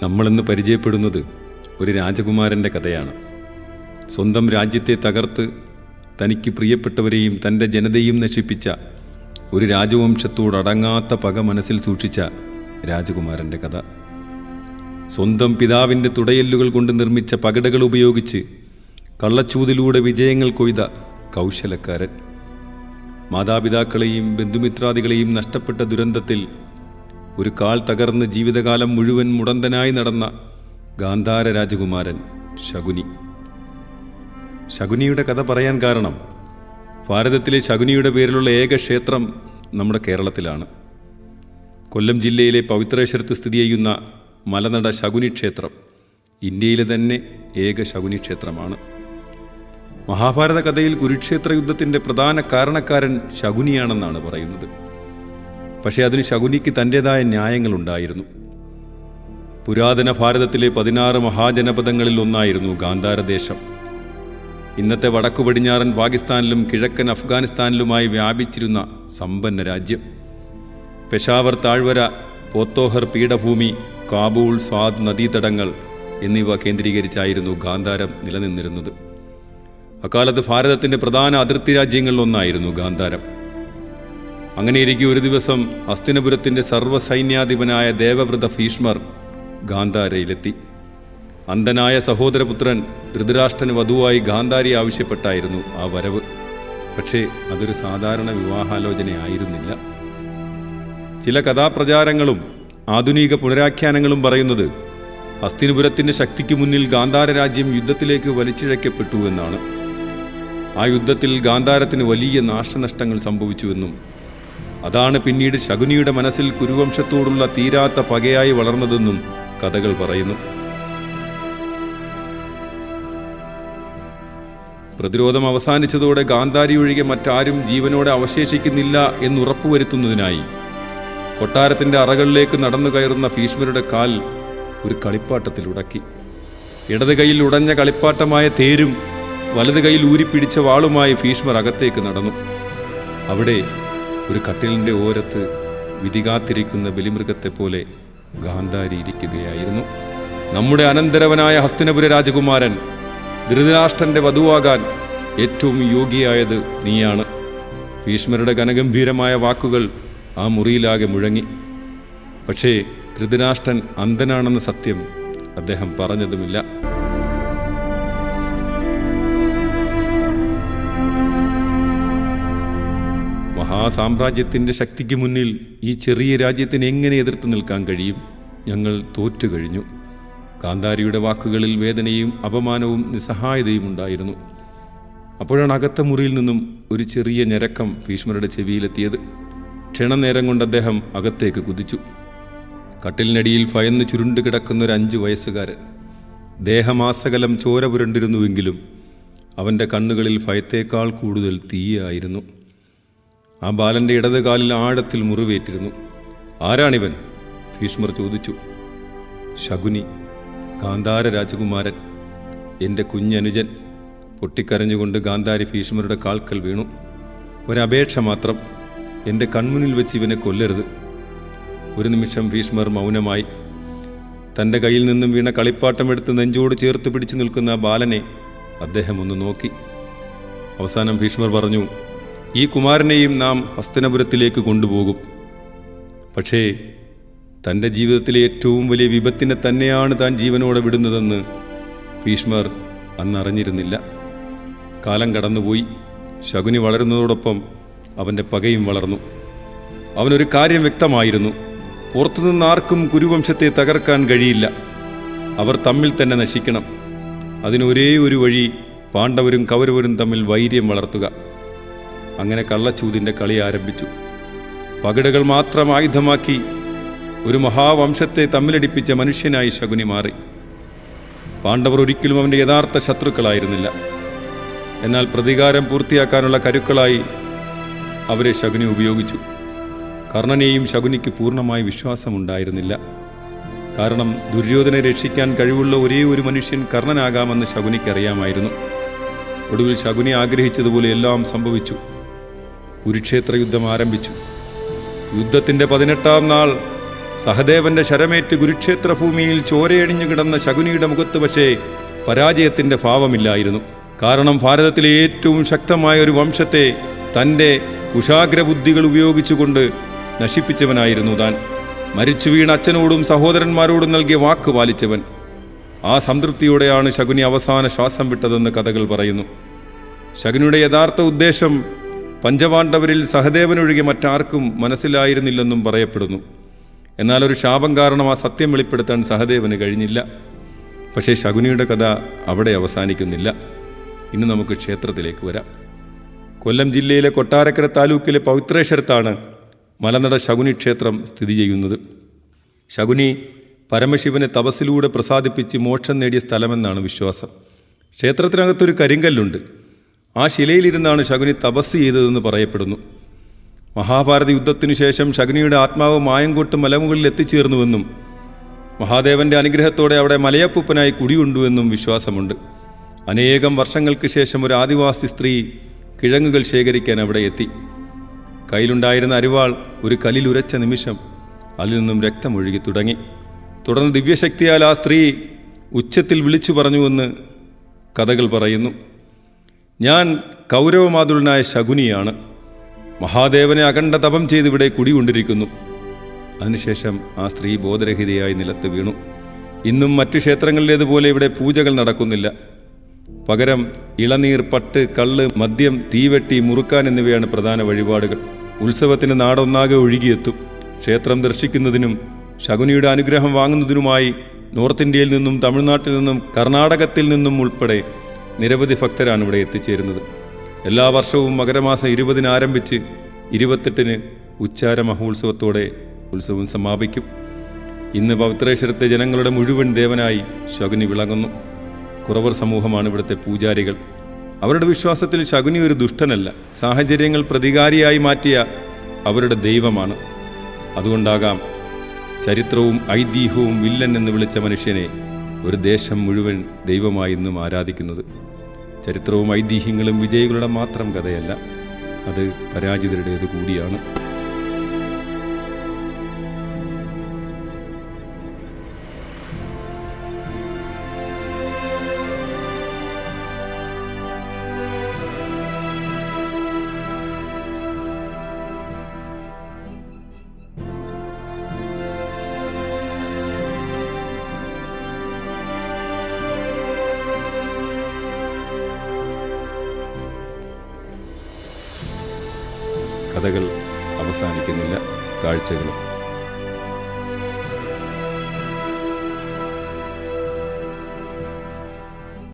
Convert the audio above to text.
നമ്മളിന്ന് പരിചയപ്പെടുന്നത് ഒരു രാജകുമാരൻ്റെ കഥയാണ്. സ്വന്തം രാജ്യത്തെ തകർത്ത് തനിക്ക് പ്രിയപ്പെട്ടവരെയും തൻ്റെ ജനതയും നശിപ്പിച്ച ഒരു രാജവംശത്തോടടങ്ങാത്ത പക മനസ്സിൽ സൂക്ഷിച്ച രാജകുമാരൻ്റെ കഥ. സ്വന്തം പിതാവിൻ്റെ തുടയെല്ലുകൾ കൊണ്ട് നിർമ്മിച്ച പകടകൾ ഉപയോഗിച്ച് കള്ളച്ചൂതിലൂടെ വിജയങ്ങൾ കൊയ്ത കൗശലക്കാരൻ. മാതാപിതാക്കളെയും ബന്ധുമിത്രാദികളെയും നഷ്ടപ്പെട്ട ദുരന്തത്തിൽ ഒരു കാൽ തകർന്ന് ജീവിതകാലം മുഴുവൻ മുടന്തനായി നടന്ന ഗാന്ധാര രാജകുമാരൻ ശകുനി. ശകുനിയുടെ കഥ പറയാൻ കാരണം ഭാരതത്തിലെ ശകുനിയുടെ പേരിലുള്ള ഏക ക്ഷേത്രം നമ്മുടെ കേരളത്തിലാണ്. കൊല്ലം ജില്ലയിലെ പവിത്രേശ്വരത്ത് സ്ഥിതി ചെയ്യുന്ന മലനട ശകുനി ക്ഷേത്രം ഇന്ത്യയിലെ തന്നെ ഏക ശകുനി ക്ഷേത്രമാണ്. മഹാഭാരത കഥയിൽ കുരുക്ഷേത്ര യുദ്ധത്തിൻ്റെ പ്രധാന കാരണക്കാരൻ ശകുനിയാണെന്നാണ് പറയുന്നത്. പക്ഷേ അതിന് ശകുനിക്ക് തൻ്റേതായ ന്യായങ്ങളുണ്ടായിരുന്നു. പുരാതന ഭാരതത്തിലെ 16 മഹാജനപദങ്ങളിൽ ഒന്നായിരുന്നു ഗാന്ധാരദേശം. ഇന്നത്തെ വടക്കു പടിഞ്ഞാറൻ പാകിസ്ഥാനിലും കിഴക്കൻ അഫ്ഗാനിസ്ഥാനിലുമായി വ്യാപിച്ചിരുന്ന സമ്പന്ന രാജ്യം. പെഷാവർ താഴ്വര, പോത്തോഹർ പീഠഭൂമി, കാബൂൾ, സ്വാദ് നദീതടങ്ങൾ എന്നിവ കേന്ദ്രീകരിച്ചായിരുന്നു ഗാന്ധാരം നിലനിന്നിരുന്നത്. അക്കാലത്ത് ഭാരതത്തിൻ്റെ പ്രധാന അതിർത്തി രാജ്യങ്ങളിലൊന്നായിരുന്നു ഗാന്ധാരം. അങ്ങനെയിരിക്കെ ഒരു ദിവസം ഹസ്തിനപുരത്തിൻ്റെ സർവ്വസൈന്യാധിപനായ ദേവവ്രത ഭീഷ്മർ ഗാന്ധാരയിലെത്തി. അന്ധനായ സഹോദരപുത്രൻ ധൃതരാഷ്ട്രന് വധുവായി ഗാന്ധാരി ആവശ്യപ്പെട്ടായിരുന്നു ആ വരവ്. പക്ഷേ അതൊരു സാധാരണ വിവാഹാലോചനയായിരുന്നില്ല. ചില കഥാപ്രചാരങ്ങളും ആധുനിക പുനരാഖ്യാനങ്ങളും പറയുന്നത് ഹസ്തിനപുരത്തിൻ്റെ ശക്തിക്ക് മുന്നിൽ ഗാന്ധാര രാജ്യം യുദ്ധത്തിലേക്ക് വലിച്ചിഴക്കപ്പെട്ടു എന്നാണ്. ആ യുദ്ധത്തിൽ ഗാന്ധാരത്തിന് വലിയ നാശനഷ്ടങ്ങൾ സംഭവിച്ചുവെന്നും അതാണ് പിന്നീട് ശകുനിയുടെ മനസ്സിൽ കുരുവംശത്തോടുള്ള തീരാത്ത പകയായി വളർന്നതെന്നും കഥകൾ പറയുന്നു. പ്രതിരോധം അവസാനിച്ചതോടെ ഗാന്ധാരി ഒഴികെ മറ്റാരും ജീവനോടെ അവശേഷിക്കുന്നില്ല എന്നുറപ്പുവരുത്തുന്നതിനായി കൊട്ടാരത്തിൻ്റെ അറകളിലേക്ക് നടന്നു കയറുന്ന ഭീഷ്മരുടെ കാൽ ഒരു കളിപ്പാട്ടത്തിൽ ഉടക്കി. ഇടത് കൈയിൽ ഉടഞ്ഞ കളിപ്പാട്ടമായ തേരും വലത് കൈയിൽ ഊരിപ്പിടിച്ച വാളുമായി ഭീഷ്മർ അകത്തേക്ക് നടന്നു. അവിടെ ഒരു കട്ടിലിൻ്റെ ഓരത്ത് വിധികാത്തിരിക്കുന്ന ബലിമൃഗത്തെപ്പോലെ ഗാന്ധാരി ഇരിക്കുകയായിരുന്നു. നമ്മുടെ അനന്തരവനായ ഹസ്തിനപുര രാജകുമാരൻ ധൃതരാഷ്ട്രന്റെ വധുവാകാൻ ഏറ്റവും യോഗ്യയായത് നീയാണ്. ഭീഷ്മരുടെ ഘനഗംഭീരമായ വാക്കുകൾ ആ മുറിയിലാകെ മുഴങ്ങി. പക്ഷേ ധൃതരാഷ്ട്രൻ അന്ധനാണെന്ന സത്യം അദ്ദേഹം പറഞ്ഞതുമില്ല. മഹാസാമ്രാജ്യത്തിൻ്റെ ശക്തിക്ക് മുന്നിൽ ഈ ചെറിയ രാജ്യത്തിന് എങ്ങനെ എതിർത്ത് നിൽക്കാൻ കഴിയും? ഞങ്ങൾ തോറ്റുകഴിഞ്ഞു. ഗാന്ധാരിയുടെ വാക്കുകളിൽ വേദനയും അപമാനവും നിസ്സഹായതയും ഉണ്ടായിരുന്നു. അപ്പോഴാണ് അകത്ത മുറിയിൽ നിന്നും ഒരു ചെറിയ ഞരക്കം ഭീഷ്മരുടെ ചെവിയിലെത്തിയത്. ക്ഷണനേരം കൊണ്ട് അദ്ദേഹം അകത്തേക്ക് കുതിച്ചു. കട്ടിലിനടിയിൽ ഭയന്ന് ചുരുണ്ടു കിടക്കുന്ന ഒരു 5 വയസ്സുകാരൻ. ദേഹമാസകലം ചോര പുരണ്ടിരുന്നുവെങ്കിലും അവൻ്റെ കണ്ണുകളിൽ ഭയത്തേക്കാൾ കൂടുതൽ തീയായിരുന്നു. ആ ബാലൻ്റെ ഇടത് കാലിൽ ആഴത്തിൽ മുറിവേറ്റിരുന്നു. ആരാണിവൻ? ഭീഷ്മർ ചോദിച്ചു. ശകുനി, ഗാന്ധാര രാജകുമാരൻ, എൻ്റെ കുഞ്ഞനുജൻ. പൊട്ടിക്കരഞ്ഞുകൊണ്ട് ഗാന്ധാരി ഭീഷ്മരുടെ കാൽക്കൽ വീണു. ഒരപേക്ഷ മാത്രം, എൻ്റെ കൺമുന്നിൽ വെച്ച് ഇവനെ കൊല്ലരുത്. ഒരു നിമിഷം ഭീഷ്മർ മൗനമായി. തൻ്റെ കയ്യിൽ നിന്നും വീണ കളിപ്പാട്ടമെടുത്ത് നെഞ്ചോട് ചേർത്ത് പിടിച്ചു നിൽക്കുന്ന ആ ബാലനെ അദ്ദേഹം ഒന്ന് നോക്കി. അവസാനം ഭീഷ്മർ പറഞ്ഞു, ഈ കുമാരനെയും നാം ഹസ്തിനപുരത്തിലേക്ക് കൊണ്ടുപോകും. പക്ഷേ തൻ്റെ ജീവിതത്തിലെ ഏറ്റവും വലിയ വിപത്തിനെ തന്നെയാണ് താൻ ജീവനോടെ വിടുന്നതെന്ന് ഭീഷ്മർ അന്നറിഞ്ഞിരുന്നില്ല. കാലം കടന്നുപോയി. ശകുനി വളരുന്നതോടൊപ്പം അവൻ്റെ പകയും വളർന്നു. അവനൊരു കാര്യം വ്യക്തമായിരുന്നു: പുറത്തുനിന്ന് ആർക്കും കുരുവംശത്തെ തകർക്കാൻ കഴിയില്ല. അവർ തമ്മിൽ തന്നെ നശിക്കണം. അതിനൊരേ ഒരു വഴി പാണ്ഡവരും കൗരവരും തമ്മിൽ വൈര്യം വളർത്തുക. അങ്ങനെ കള്ളച്ചൂതിൻ്റെ കളി ആരംഭിച്ചു. പകിടകൾ മാത്രം ആയുധമാക്കി ഒരു മഹാവംശത്തെ തമ്മിലടിപ്പിച്ച മനുഷ്യനായി ശകുനി മാറി. പാണ്ഡവർ ഒരിക്കലും അവൻ്റെ യഥാർത്ഥ ശത്രുക്കളായിരുന്നില്ല. എന്നാൽ പ്രതികാരം പൂർത്തിയാക്കാനുള്ള കരുക്കളായി അവരെ ശകുനി ഉപയോഗിച്ചു. കർണനെയും ശകുനിക്ക് പൂർണ്ണമായി വിശ്വാസമുണ്ടായിരുന്നില്ല. കാരണം ദുര്യോധനെ രക്ഷിക്കാൻ കഴിവുള്ള ഒരേ ഒരു മനുഷ്യൻ കർണനാകാമെന്ന് ശകുനിക്കറിയാമായിരുന്നു. ഒടുവിൽ ശകുനി ആഗ്രഹിച്ചതുപോലെ എല്ലാം സംഭവിച്ചു. കുരുക്ഷേത്ര യുദ്ധം ആരംഭിച്ചു. യുദ്ധത്തിൻ്റെ 18-ാം നാൾ സഹദേവന്റെ ശരമേറ്റ് കുരുക്ഷേത്ര ഭൂമിയിൽ ചോരയണിഞ്ഞു കിടന്ന ശകുനിയുടെ മുഖത്ത് പക്ഷേ പരാജയത്തിന്റെ ഭാവമില്ലായിരുന്നു. കാരണം ഭാരതത്തിലെ ഏറ്റവും ശക്തമായ ഒരു വംശത്തെ തൻ്റെ കുശാഗ്രബുദ്ധികൾ ഉപയോഗിച്ചുകൊണ്ട് നശിപ്പിച്ചവനായിരുന്നു താൻ. മരിച്ചു വീണ അച്ഛനോടും സഹോദരന്മാരോടും നൽകിയ വാക്ക് പാലിച്ചവൻ. ആ സംതൃപ്തിയോടെയാണ് ശകുനി അവസാന ശ്വാസം വിട്ടതെന്ന് കഥകൾ പറയുന്നു. ശകുനിയുടെ യഥാർത്ഥ ഉദ്ദേശം പഞ്ചപാണ്ഡവരിൽ സഹദേവനൊഴികെ മറ്റാർക്കും മനസ്സിലായിരുന്നില്ലെന്നും പറയപ്പെടുന്നു. എന്നാൽ ഒരു ശാപം കാരണം ആ സത്യം വെളിപ്പെടുത്താൻ സഹദേവന് കഴിഞ്ഞില്ല. പക്ഷേ ശകുനിയുടെ കഥ അവിടെ അവസാനിക്കുന്നില്ല. ഇന്ന് നമുക്ക് ക്ഷേത്രത്തിലേക്ക് വരാം. കൊല്ലം ജില്ലയിലെ കൊട്ടാരക്കര താലൂക്കിലെ പവിത്രേശ്വരത്താണ് മലനട ശകുനി ക്ഷേത്രം സ്ഥിതി ചെയ്യുന്നത്. ശകുനി പരമശിവനെ തപസ്സിലൂടെ പ്രസാദിപ്പിച്ച് മോക്ഷം നേടിയ സ്ഥലമെന്നാണ് വിശ്വാസം. ക്ഷേത്രത്തിനകത്തൊരു കരിങ്കല്ലുണ്ട്. ആ ശിലയിലിരുന്നാണ് ശകുനി തപസ് ചെയ്തതെന്ന് പറയപ്പെടുന്നു. മഹാഭാരത യുദ്ധത്തിനു ശേഷം ശകുനിയുടെ ആത്മാവ് മായങ്കോട്ട് മലമുകളിൽ എത്തിച്ചേർന്നുവെന്നും മഹാദേവന്റെ അനുഗ്രഹത്തോടെ അവിടെ മലയപ്പൂപ്പനായി കുടികൊണ്ടുവെന്നും വിശ്വാസമുണ്ട്. അനേകം വർഷങ്ങൾക്ക് ശേഷം ഒരു ആദിവാസി സ്ത്രീ കിഴങ്ങുകൾ ശേഖരിക്കാൻ അവിടെ എത്തി. കയ്യിലുണ്ടായിരുന്ന അരിവാൾ ഒരു കല്ലിലുരച്ച നിമിഷം അതിൽ നിന്നും രക്തമൊഴുകി തുടങ്ങി. തുടർന്ന് ദിവ്യശക്തിയാൽ ആ സ്ത്രീ ഉച്ചത്തിൽ വിളിച്ചു പറഞ്ഞുവെന്ന് കഥകൾ പറയുന്നു. ഞാൻ കൗരവമാതുലനായ ശകുനിയാണ്. മഹാദേവനെ അഖണ്ഡ തപം ചെയ്ത് ഇവിടെ കുടികൊണ്ടിരിക്കുന്നു. അതിനുശേഷം ആ സ്ത്രീ ബോധരഹിതയായി നിലത്ത് വീണു. ഇന്നും മറ്റു ക്ഷേത്രങ്ങളിലേതുപോലെ ഇവിടെ പൂജകൾ നടക്കുന്നില്ല. പകരം ഇളനീർ, പട്ട്, കള്ള്, മദ്യം, തീവെട്ടി, മുറുക്കാൻ എന്നിവയാണ് പ്രധാന വഴിപാടുകൾ. ഉത്സവത്തിന് നാടൊന്നാകെ ഒഴുകിയെത്തും. ക്ഷേത്രം ദർശിക്കുന്നതിനും ശകുനിയുടെ അനുഗ്രഹം വാങ്ങുന്നതിനുമായി നോർത്ത് ഇന്ത്യയിൽ നിന്നും തമിഴ്നാട്ടിൽ നിന്നും കർണാടകത്തിൽ നിന്നും ഉൾപ്പെടെ നിരവധി ഭക്തരാണ് ഇവിടെ എത്തിച്ചേരുന്നത്. എല്ലാ വർഷവും മകരമാസം 20 ആരംഭിച്ച് 28 ഉച്ചാര മഹോത്സവത്തോടെ ഉത്സവം സമാപിക്കും. ഇന്ന് പവിത്രേശ്വരത്തെ ജനങ്ങളുടെ മുഴുവൻ ദേവനായി ശകുനി വിളങ്ങുന്നു. കുറവർ സമൂഹമാണ് ഇവിടുത്തെ പൂജാരികൾ. അവരുടെ വിശ്വാസത്തിൽ ശകുനി ഒരു ദുഷ്ടനല്ല, സാഹചര്യങ്ങൾ പ്രതികാരിയായി മാറ്റിയ അവരുടെ ദൈവമാണ്. അതുകൊണ്ടാകാം ചരിത്രവും ഐതിഹ്യവും വില്ലൻ എന്ന് വിളിച്ച മനുഷ്യനെ ഒരു ദേശം മുഴുവൻ ദൈവമായി ഇന്നും ആരാധിക്കുന്നത്. ചരിത്രവും ഐതിഹ്യങ്ങളും വിജയികളുടെ മാത്രം കഥയല്ല, അത് പരാജിതരുടേത് കൂടിയാണ്. കഥകൾ അവസാനിക്കുന്നില്ല, കാഴ്ചകളും.